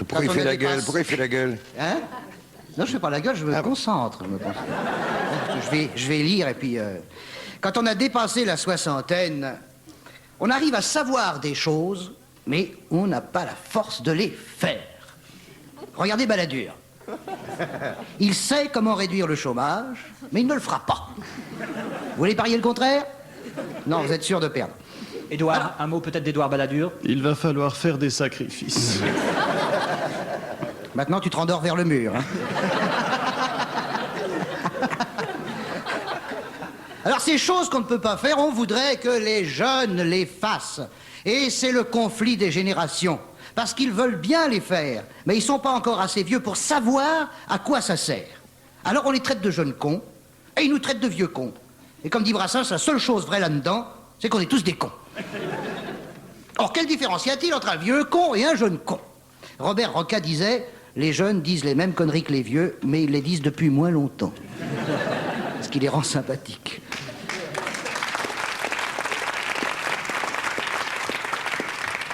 Pourquoi il fait la gueule? Pourquoi il fait la gueule? Hein? Non, je fais pas la gueule, je me concentre. Je vais lire, et puis... Quand on a dépassé la soixantaine, on arrive à savoir des choses, mais on n'a pas la force de les faire. Regardez Balladur. Il sait comment réduire le chômage, mais il ne le fera pas. Vous voulez parier le contraire? Non, vous êtes sûr de perdre. Édouard, Alors, un mot peut-être d'Édouard Balladur. Il va falloir faire des sacrifices. maintenant, tu te rendors vers le mur. Hein. Alors, ces choses qu'on ne peut pas faire, on voudrait que les jeunes les fassent. Et c'est le conflit des générations. Parce qu'ils veulent bien les faire, mais ils sont pas encore assez vieux pour savoir à quoi ça sert. Alors on les traite de jeunes cons, et ils nous traitent de vieux cons. Et comme dit Brassens, la seule chose vraie là-dedans, c'est qu'on est tous des cons. Or, quelle différence y a-t-il entre un vieux con et un jeune con? Robert Roca disait, les jeunes disent les mêmes conneries que les vieux, mais ils les disent depuis moins longtemps. Ce qui les rend sympathiques.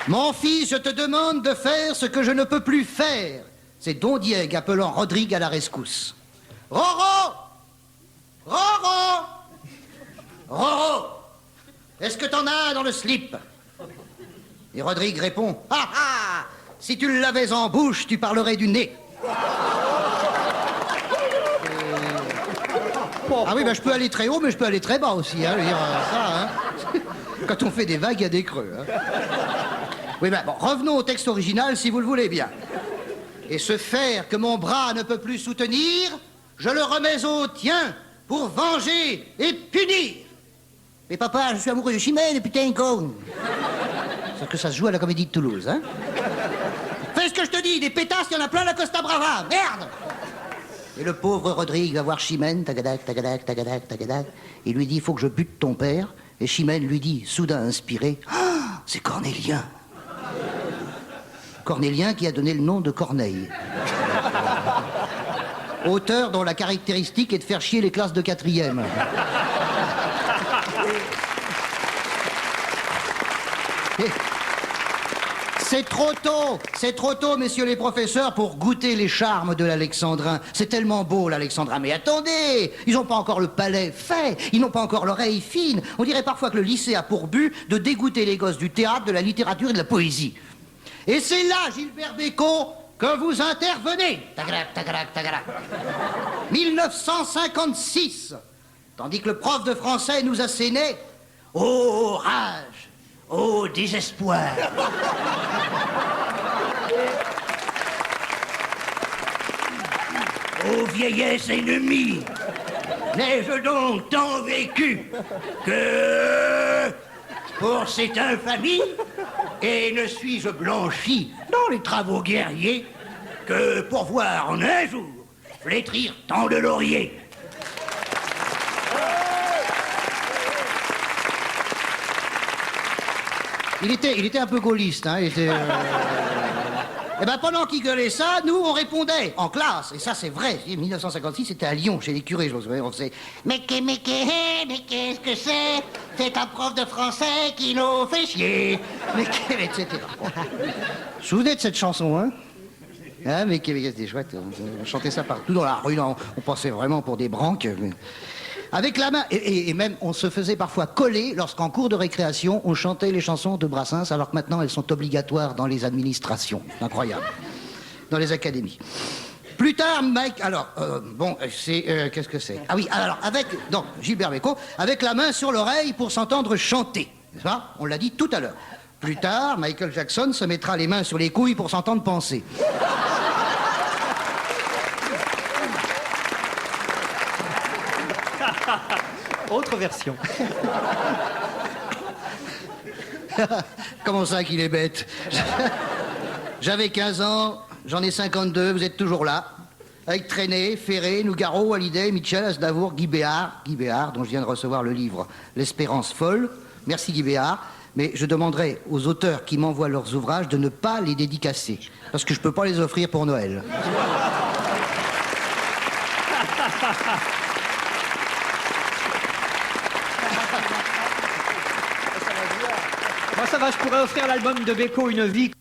Mon fils, je te demande de faire ce que je ne peux plus faire. C'est Don Diego appelant Rodrigue à la rescousse. Roro! Roro! Roro! Est-ce que t'en as dans le slip? Et Rodrigue répond, ah ah! Si tu l'avais en bouche, tu parlerais du nez. Ah oui, ben je peux aller très haut, mais je peux aller très bas aussi. Hein, je veux dire, ça, hein. Quand on fait des vagues, il y a des creux. Hein. Oui, ben bon, revenons au texte original, si vous le voulez bien. Et ce fer que mon bras ne peut plus soutenir, je le remets au tien pour venger et punir. Mais papa, je suis amoureux de Chimène, putain, con. Sauf que ça se joue à la Comédie de Toulouse, hein. Fais ce que je te dis, des pétasses, il y en a plein la Costa Brava, merde. Et le pauvre Rodrigue va voir Chimène, tagadac, tagadac, tagadac, tagadac. Il lui dit, il faut que je bute ton père. Et Chimène lui dit, soudain inspiré, ah, c'est Cornélien. Cornélien qui a donné le nom de Corneille. Auteur dont la caractéristique est de faire chier les classes de 4e. C'est trop tôt, messieurs les professeurs, pour goûter les charmes de l'alexandrin. C'est tellement beau, l'alexandrin. Mais attendez, ils n'ont pas encore le palais fait, ils n'ont pas encore l'oreille fine. On dirait parfois que le lycée a pour but de dégoûter les gosses du théâtre, de la littérature et de la poésie. Et c'est là, Gilbert Bécaud, que vous intervenez. Tagarac, tagarac, tagarac. 1956, tandis que le prof de français nous assénait « Ô rage, ô désespoir !» Ô vieillesse ennemie, n'ai-je donc tant vécu que pour cette infamie, et ne suis-je blanchi dans les travaux guerriers que pour voir en un jour flétrir tant de lauriers. Il était un peu gaulliste, hein, Eh ben, pendant qu'il gueulait ça, nous, on répondait, en classe. Et ça, c'est vrai. 1956, c'était à Lyon, chez les curés, je me souviens. On faisait, mais qu'est-ce que c'est? C'est un prof de français qui nous fait chier. Etc. Vous vous souvenez de cette chanson, hein? Ah, mais c'était chouette. On chantait ça partout dans la rue. On passait vraiment pour des branques. Avec la main, et même on se faisait parfois coller lorsqu'en cours de récréation, on chantait les chansons de Brassens, alors que maintenant elles sont obligatoires dans les administrations. Incroyable. Dans les académies. Plus tard, Mike, alors, qu'est-ce que c'est? Ah oui, alors, donc, Gilbert Bécaud, avec la main sur l'oreille pour s'entendre chanter. N'est-ce pas? On l'a dit tout à l'heure. Plus tard, Michael Jackson se mettra les mains sur les couilles pour s'entendre penser. Autre version. Comment ça qu'il est bête? J'avais 15 ans, j'en ai 52, vous êtes toujours là. Avec Trenet, Ferré, Nougaro, Hallyday, Mitchell, Aznavour, Guy Béard, dont je viens de recevoir le livre L'Espérance folle. Merci Guy Béard. Mais je demanderai aux auteurs qui m'envoient leurs ouvrages de ne pas les dédicacer. Parce que je ne peux pas les offrir pour Noël. Moi, ça va, je pourrais offrir l'album de Bécaud, Une vie.